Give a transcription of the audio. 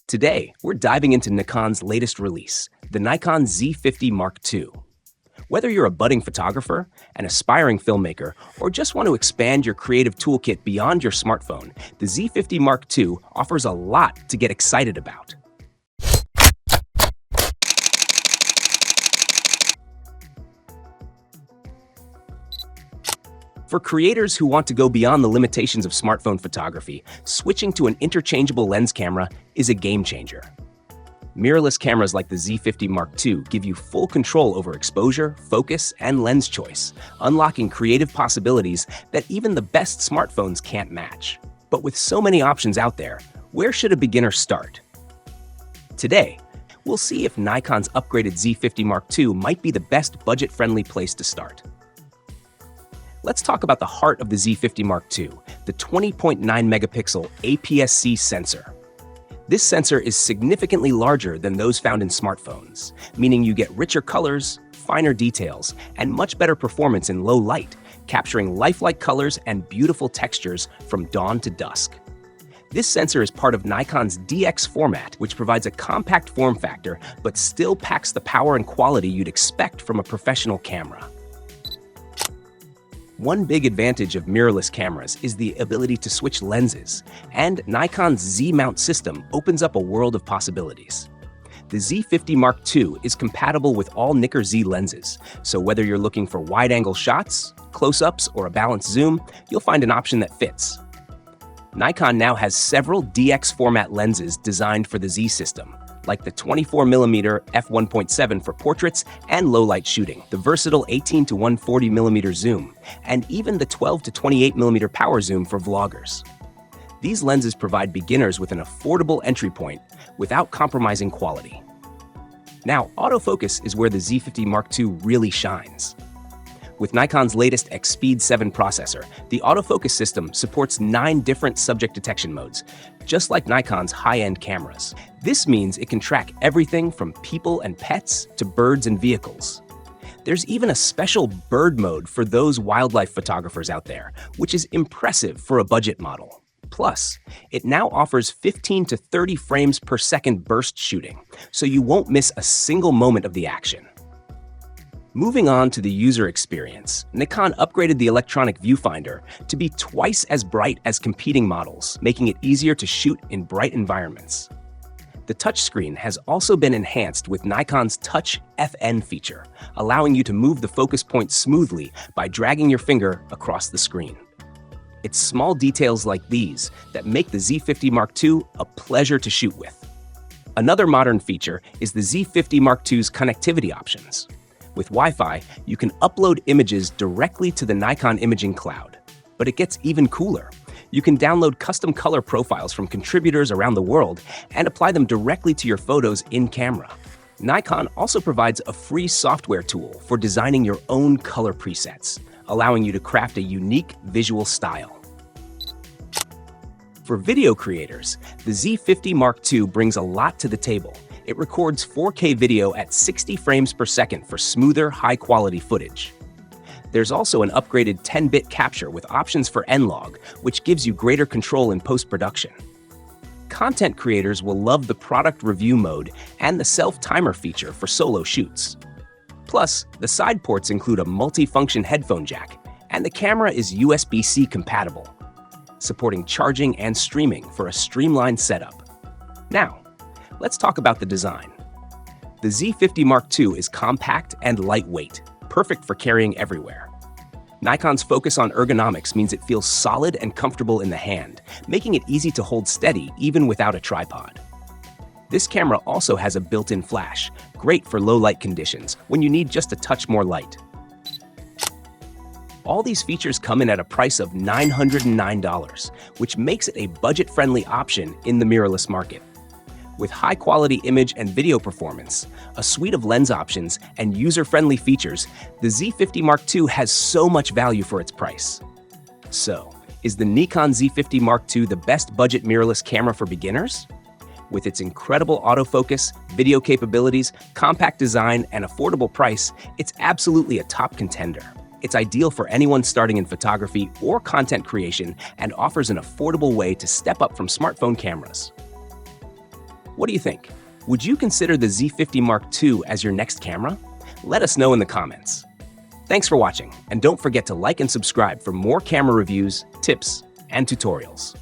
Today, we're diving into Nikon's latest release, the Nikon Z50 Mark II. Whether you're a budding photographer, an aspiring filmmaker, or just want to expand your creative toolkit beyond your smartphone, the Z50 Mark II offers a lot to get excited about. For creators who want to go beyond the limitations of smartphone photography, switching to an interchangeable lens camera is a game changer. Mirrorless cameras like the Z50 Mark II give you full control over exposure, focus, and lens choice, unlocking creative possibilities that even the best smartphones can't match. But with so many options out there, where should a beginner start? Today, we'll see if Nikon's upgraded Z50 Mark II might be the best budget-friendly place to start. Let's talk about the heart of the Z50 Mark II, the 20.9 megapixel APS-C sensor. This sensor is significantly larger than those found in smartphones, meaning you get richer colors, finer details, and much better performance in low light, capturing lifelike colors and beautiful textures from dawn to dusk. This sensor is part of Nikon's DX format, which provides a compact form factor but still packs the power and quality you'd expect from a professional camera. One big advantage of mirrorless cameras is the ability to switch lenses, and Nikon's Z mount system opens up a world of possibilities. The Z50 Mark II is compatible with all NIKKOR Z lenses, so whether you're looking for wide-angle shots, close-ups, or a balanced zoom, you'll find an option that fits. Nikon now has several DX format lenses designed for the Z system, like the 24mm f1.7 for portraits and low-light shooting, the versatile 18 to 140mm zoom, and even the 12 to 28mm power zoom for vloggers. These lenses provide beginners with an affordable entry point without compromising quality. Now, autofocus is where the Z50 Mark II really shines. With Nikon's latest X-Speed 7 processor, the autofocus system supports 9 different subject detection modes, just like Nikon's high-end cameras. This means it can track everything from people and pets to birds and vehicles. There's even a special bird mode for those wildlife photographers out there, which is impressive for a budget model. Plus, it now offers 15 to 30 frames per second burst shooting, so you won't miss a single moment of the action. Moving on to the user experience, Nikon upgraded the electronic viewfinder to be twice as bright as competing models, making it easier to shoot in bright environments. The touchscreen has also been enhanced with Nikon's Touch FN feature, allowing you to move the focus point smoothly by dragging your finger across the screen. It's small details like these that make the Z50 Mark II a pleasure to shoot with. Another modern feature is the Z50 Mark II's connectivity options. With Wi-Fi, you can upload images directly to the Nikon imaging cloud. But it gets even cooler. You can download custom color profiles from contributors around the world and apply them directly to your photos in camera. Nikon also provides a free software tool for designing your own color presets, allowing you to craft a unique visual style. For video creators, the Z50 Mark II brings a lot to the table. It records 4K video at 60 frames per second for smoother, high-quality footage. There's also an upgraded 10-bit capture with options for N-Log, which gives you greater control in post-production. Content creators will love the product review mode and the self-timer feature for solo shoots. Plus, the side ports include a multi-function headphone jack, and the camera is USB-C compatible, supporting charging and streaming for a streamlined setup. Now, let's talk about the design. The Z50 Mark II is compact and lightweight, perfect for carrying everywhere. Nikon's focus on ergonomics means it feels solid and comfortable in the hand, making it easy to hold steady even without a tripod. This camera also has a built-in flash, great for low-light conditions when you need just a touch more light. All these features come in at a price of $909, which makes it a budget-friendly option in the mirrorless market. With high-quality image and video performance, a suite of lens options, and user-friendly features, the Z50 Mark II has so much value for its price. So, is the Nikon Z50 Mark II the best budget mirrorless camera for beginners? With its incredible autofocus, video capabilities, compact design, and affordable price, it's absolutely a top contender. It's ideal for anyone starting in photography or content creation and offers an affordable way to step up from smartphone cameras. What do you think? Would you consider the Z50 Mark II as your next camera? Let us know in the comments. Thanks for watching, and don't forget to like and subscribe for more camera reviews, tips, and tutorials.